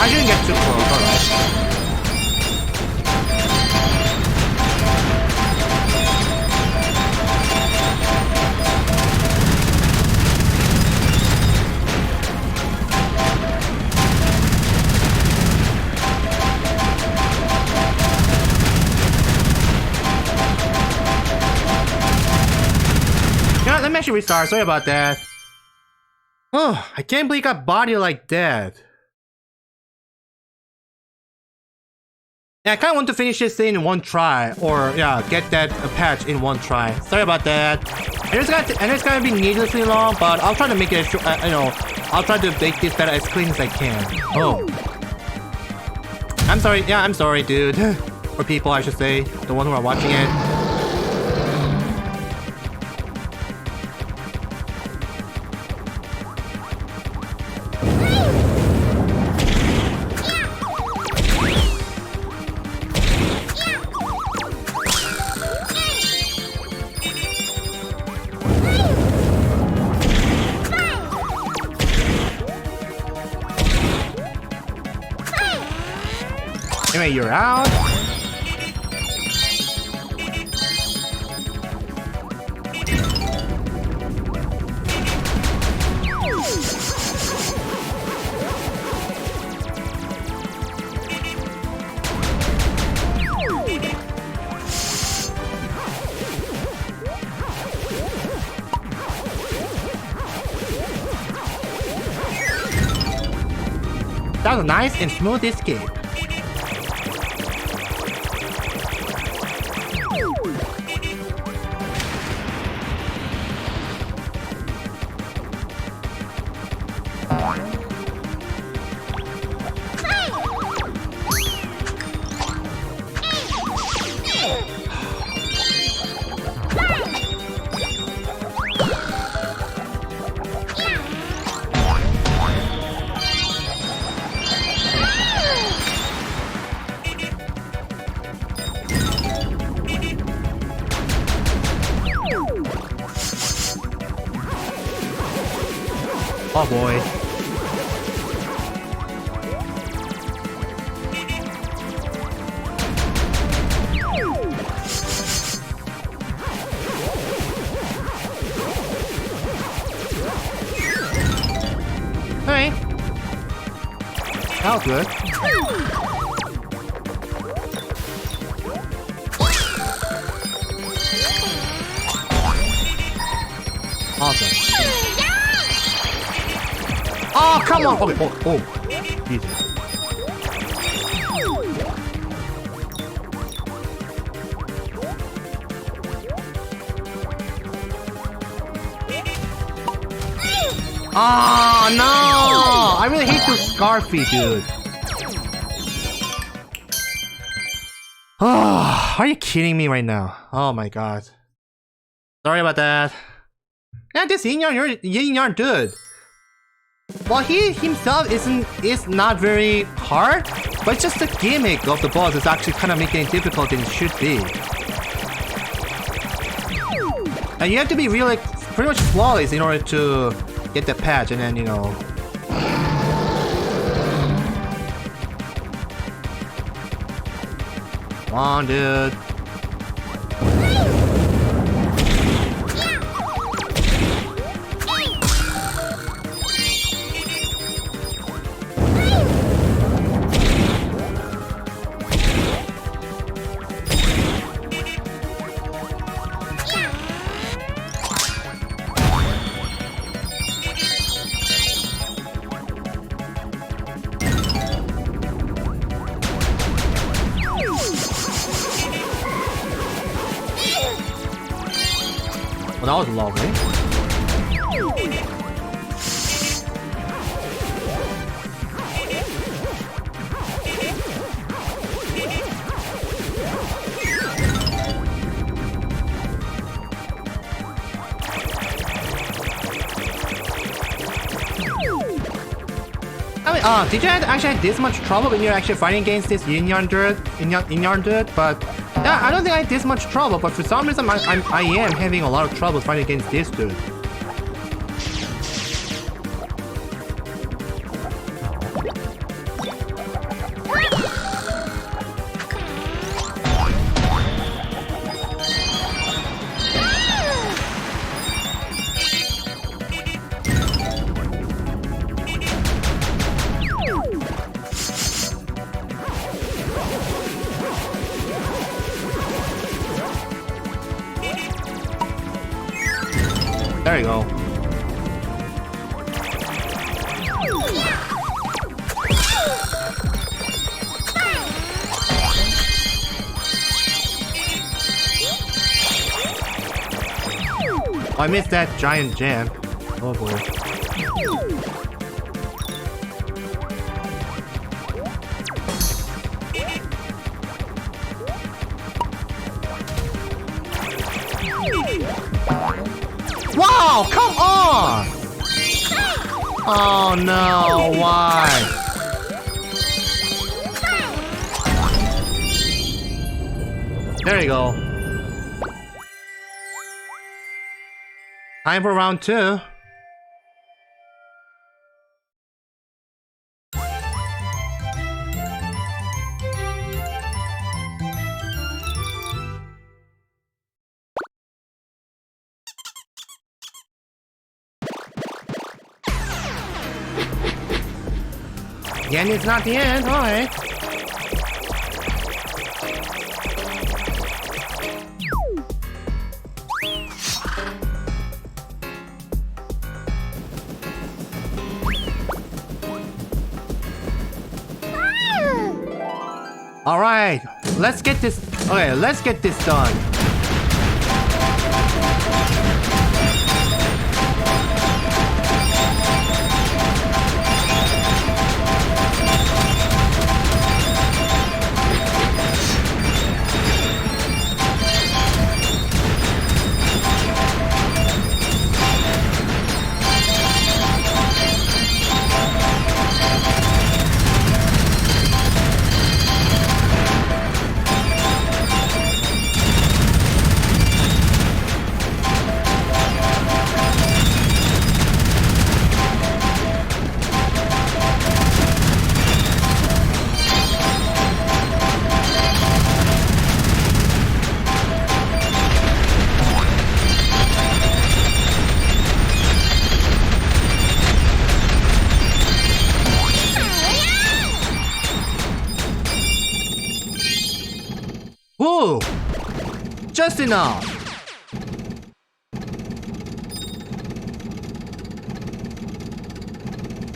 I shouldn't get too close, alright. Yeah, let me actually restart. Sorry about that. Oh, I can't believe I got bodied like that. Yeah, I kind of want to finish this thing in one try, or yeah, get that patch in one try. Sorry about that. And it's gonna be needlessly long, but I'll try to make it. I'll try to make this better as clean as I can. Oh, I'm sorry. Yeah, I'm sorry, dude. Or people, I should say, the one who are watching it. Anyway, you're out. That was a nice and smooth escape. Oh boy. Hey. That was good. Awesome. Oh, come on! Oh, Jesus. Oh, no! I really hate this Scarfy, dude. Oh, are you kidding me right now? Oh my god. Sorry about that. Yeah, this Yin Yang dude. Well, he himself is not very hard, but it's just the gimmick of the boss is actually kind of making it difficult than it should be. And you have to be really pretty much flawless in order to get the patch, and then come on, dude. Well, that was lovely. I mean, did you actually have this much trouble when you're actually fighting against this Yin Yang dude? But yeah, I don't think I had this much trouble, but for some reason I am having a lot of trouble fighting against this dude. There you go. Oh, I missed that giant jam. Oh boy. Wow, come on! Oh no, why? There you go. Time for round 2. The end is not the end, alright. Alright, let's get this. Okay, let's get this done. Woo! Just enough.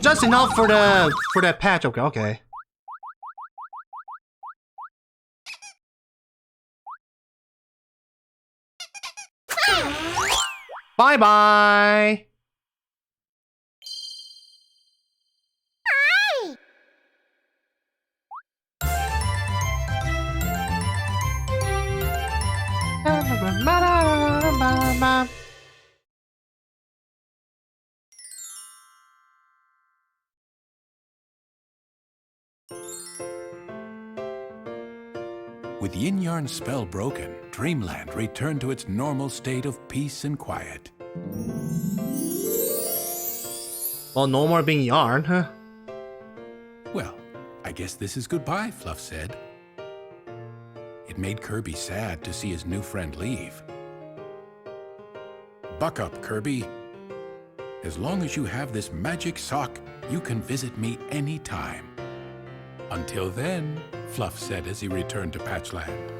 Just enough for the patch. Okay, okay. Bye bye. With Yin Yarn's spell broken, Dreamland returned to its normal state of peace and quiet. Well, no more being yarn, huh? Well, I guess this is goodbye, Fluff said. It made Kirby sad to see his new friend leave. Buck up, Kirby. As long as you have this magic sock, you can visit me anytime. Until then, Fluff said as he returned to Patchland.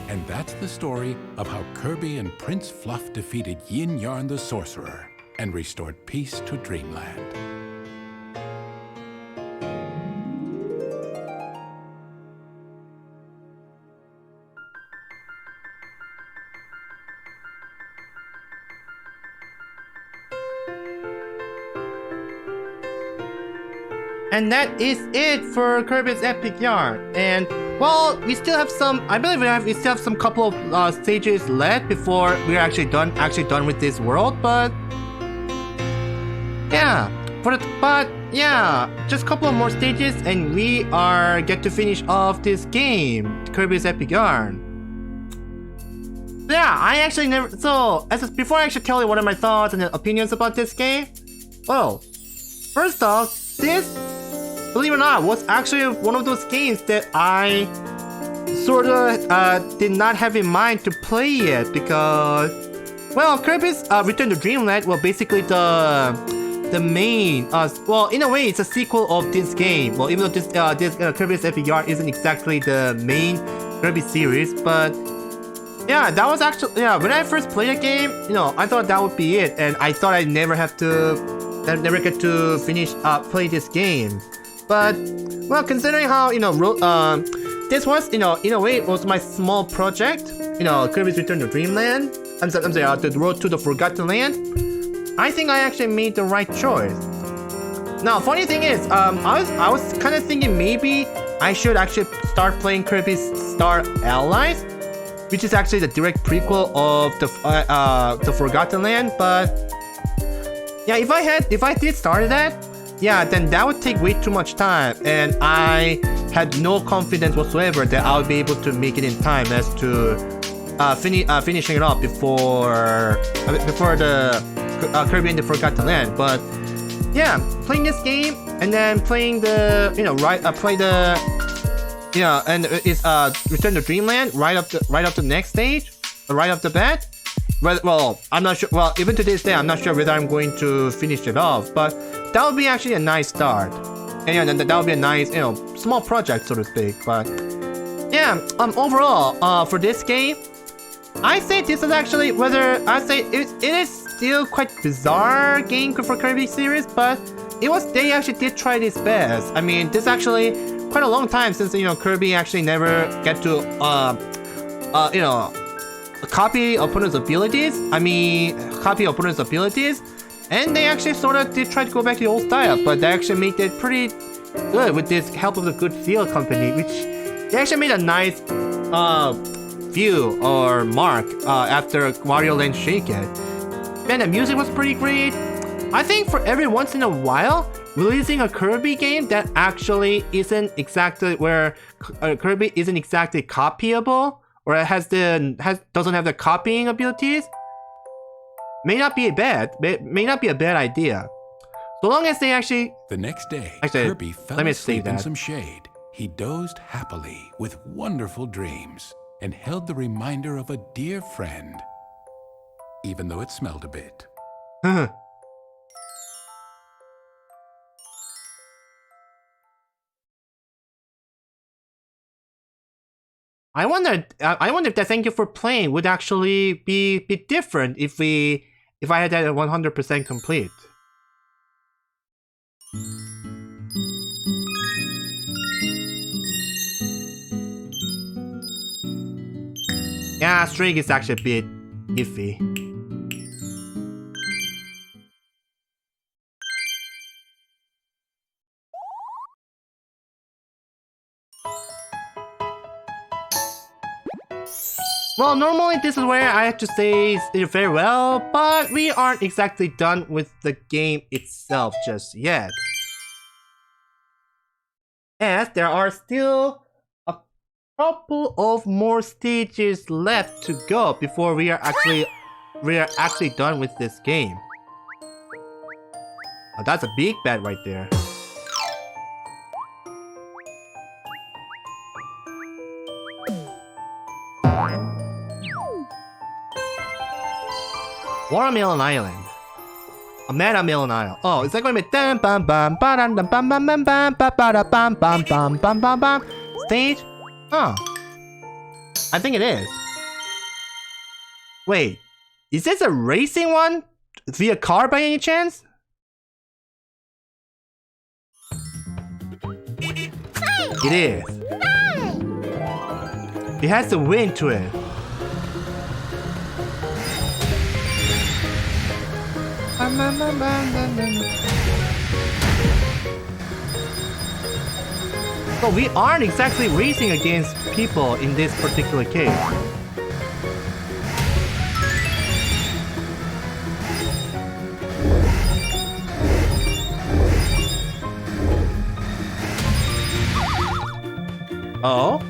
And that's the story of how Kirby and Prince Fluff defeated Yin Yarn the Sorcerer and restored peace to Dreamland. And that is it for Kirby's Epic Yarn. And well, we still have some. I believe we still have some couple of stages left before we're actually done with this world. But yeah, just a couple of more stages, and we get to finish off this game, Kirby's Epic Yarn. Yeah, I actually never. So before I actually tell you what are my thoughts and opinions about this game. Well, first off, this, believe it or not, was actually one of those games that I sort of did not have in mind to play yet because, well, Kirby's Return to Dreamland, well, basically the main, well, in a way, it's a sequel of this game. Well, even though this Kirby's Epic Yarn isn't exactly the main Kirby series, but Yeah, that was actually, yeah, when I first played the game, you know, I thought that would be it, and I thought I'd never get to finish play this game. But well, considering how, you know, this was, you know, in a way it was my small project, you know, Kirby's Return to Dreamland. I'm sorry, the Road to the Forgotten Land. I think I actually made the right choice. Now, funny thing is, I was kind of thinking maybe I should actually start playing Kirby's Star Allies, which is actually the direct prequel of the Forgotten Land. But yeah, if I did start that, yeah, then that would take way too much time, and I had no confidence whatsoever that I would be able to make it in time as to finishing it up before the Kirby and the Forgotten Land. But yeah, playing this game and then playing the, you know, play the, you know, and it's Return to Dreamland right up the next stage, right off the bat. Well, I'm not sure. Well, even to this day, I'm not sure whether I'm going to finish it off. But that would be actually a nice start, and yeah, that would be a nice, you know, small project, so to speak. But yeah, overall, for this game, I say this is actually, whether I say it is still quite bizarre game for Kirby series, but they actually did try this best. I mean, this actually quite a long time since, you know, Kirby actually never get to you know, copy opponent's abilities. And they actually sort of did try to go back to the old style, but they actually made it pretty good with this help of the Good Feel company, which they actually made a nice view or mark after Wario Land Shake It. Man, the music was pretty great. I think for every once in a while, releasing a Kirby game that actually isn't exactly where Kirby isn't exactly copyable, or doesn't have the copying abilities, may not be a bad idea. So long as they actually. The next day, Kirby fell asleep in some shade. He dozed happily with wonderful dreams and held the reminder of a dear friend, even though it smelled a bit. I wonder if the thank you for playing would actually be different if I had that at 100% complete. Yeah, Streak is actually a bit iffy. Well, normally this is where I have to say farewell, but we aren't exactly done with the game itself just yet, as there are still a couple of more stages left to go before we are actually done with this game. Oh, that's a big bet right there. Watermelon Island. A Metamelon Island. Oh, is that going to be dum bum bum ba dum bum bum bum bum bum ba ba da bum bum bum bum bum bum stage? Huh. I think it is. Wait, is this a racing one via car by any chance? It is. It has the wind to it. So we aren't exactly racing against people in this particular case. Oh?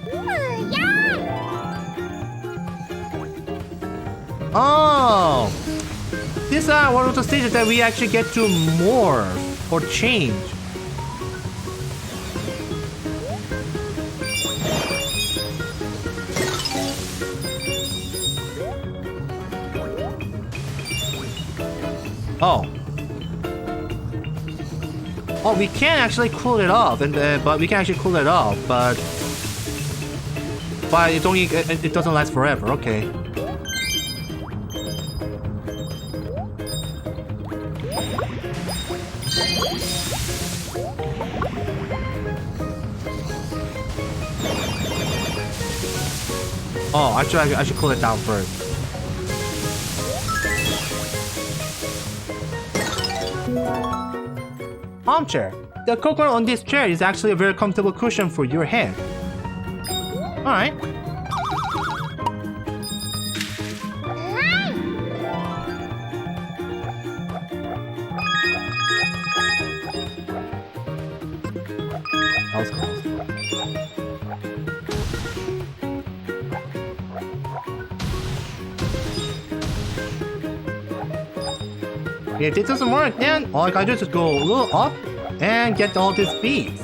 Oh! This is one of the stages that we actually get to morph or change. Oh. Oh, we can actually cool it off, but we can actually cool it off, but it doesn't last forever. Okay. Oh, I should cool it down first. Armchair. The coconut on this chair is actually a very comfortable cushion for your head. Alright. That was close. If it doesn't work, then all I gotta do is just go a little up and get all these beads.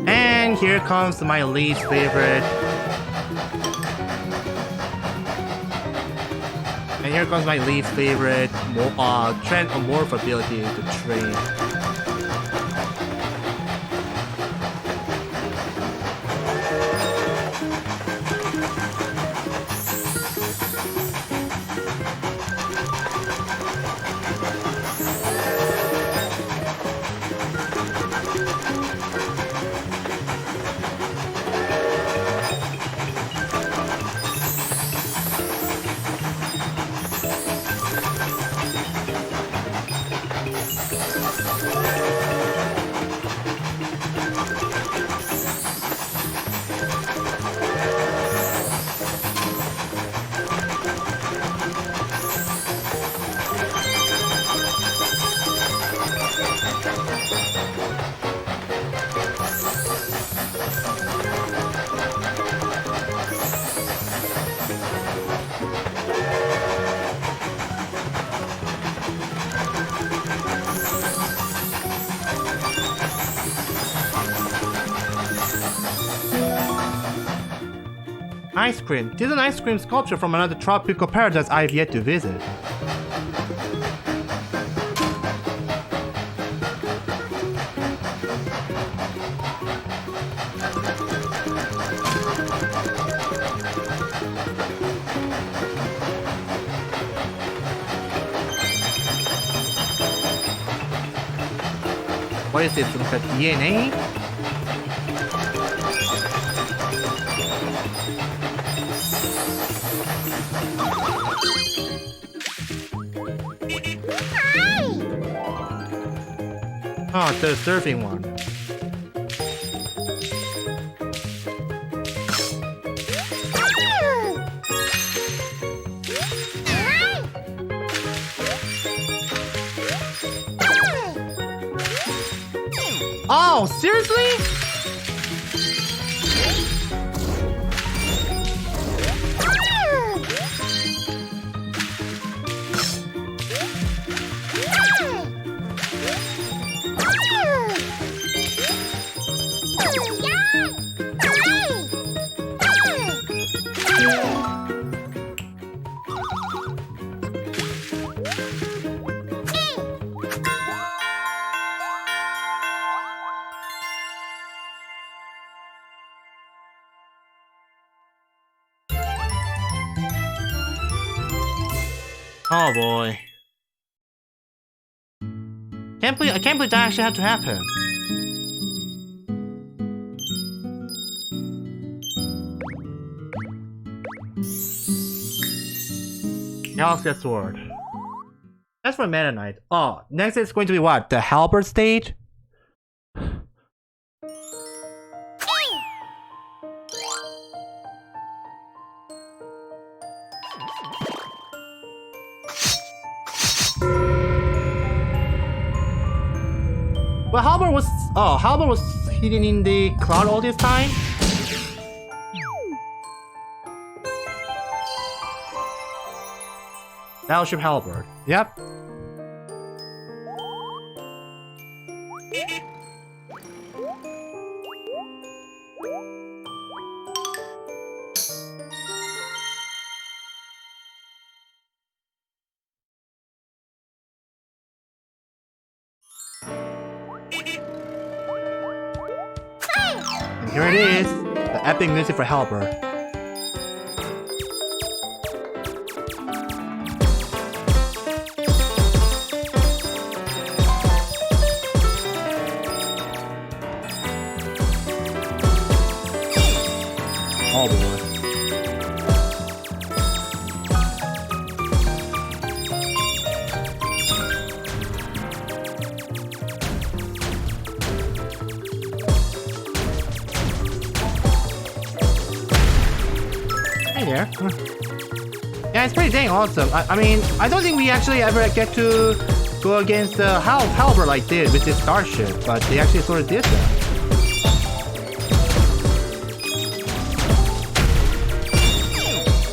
And here comes my least favorite. And here comes my least favorite trend or morph ability to train. Ice cream. This is an ice cream sculpture from another tropical paradise I've yet to visit. What is this? Some kind of DNA? Oh, the surfing one. Oh, seriously? Oh boy. I can't believe that actually had to happen. Galaxy Sword. That's for Meta Knight. Oh, next is going to be what? The Halberd stage? Well, Halberd was hidden in the cloud all this time? Battleship Halberd. Yep. here it is, the epic music for Helper. Oh boy. Hey there. Yeah, it's pretty dang awesome. I mean, I don't think we actually ever get to go against the Halberd like this with this starship, but they actually sort of did that.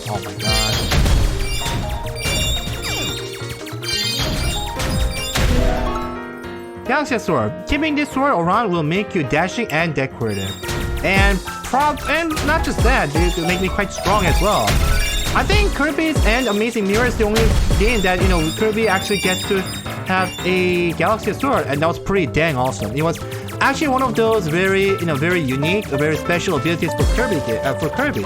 Oh my god. Galaxy Sword. Keeping this sword around will make you dashing and decorative. And not just that, it will make me quite strong as well. I think Kirby's and Amazing Mirror is the only game that, you know, Kirby actually gets to have a Galaxy Sword, and that was pretty dang awesome. It was actually one of those very, you know, very unique, very special abilities for Kirby.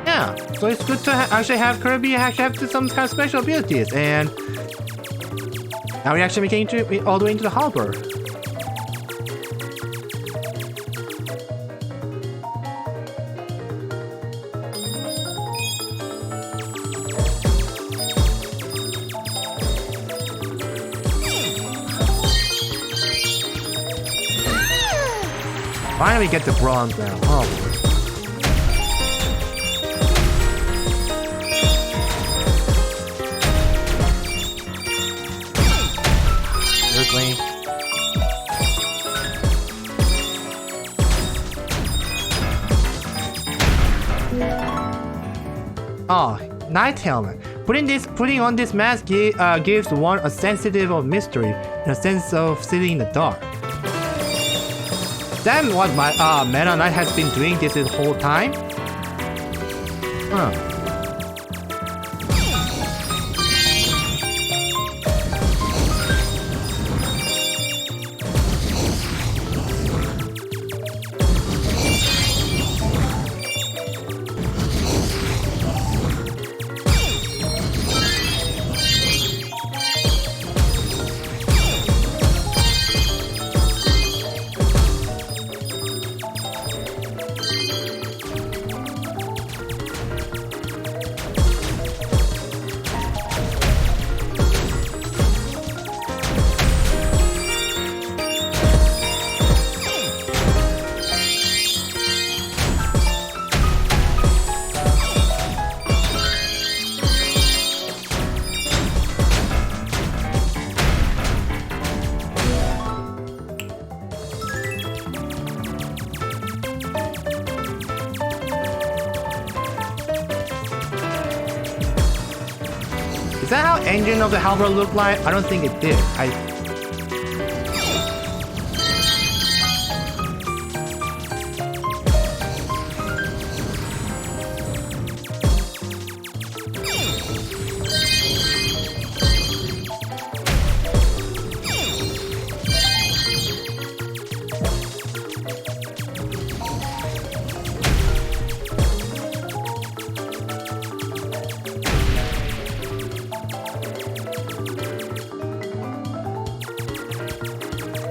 Yeah, so it's good to actually have Kirby actually have some kind of special abilities, and now we're actually making it all the way into the harbor. Finally get the bronze now. Oh boy. Seriously? Oh, night helmet. Putting on this mask gives one a sensitive of mystery and a sense of sitting in the dark. That's what my Meta Knight has been doing this whole time? Huh. Is that how engine of the Halberd looked like? I don't think it did.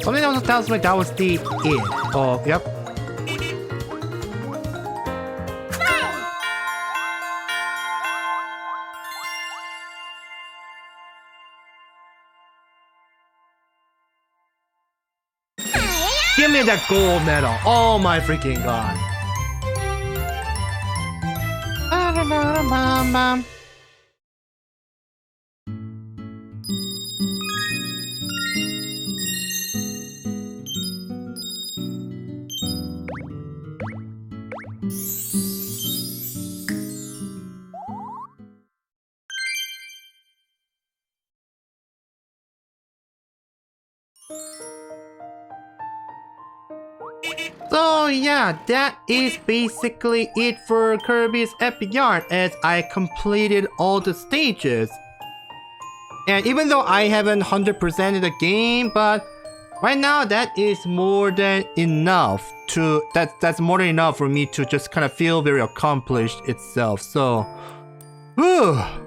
Something also tells me that was the it. Oh, yep. Give me that gold medal. Oh my freaking god. So yeah, that is basically it for Kirby's Epic Yarn as I completed all the stages. And even though I haven't 100%ed the game, but right now that is more than enough to that's more than enough for me to just kind of feel very accomplished itself. So whew.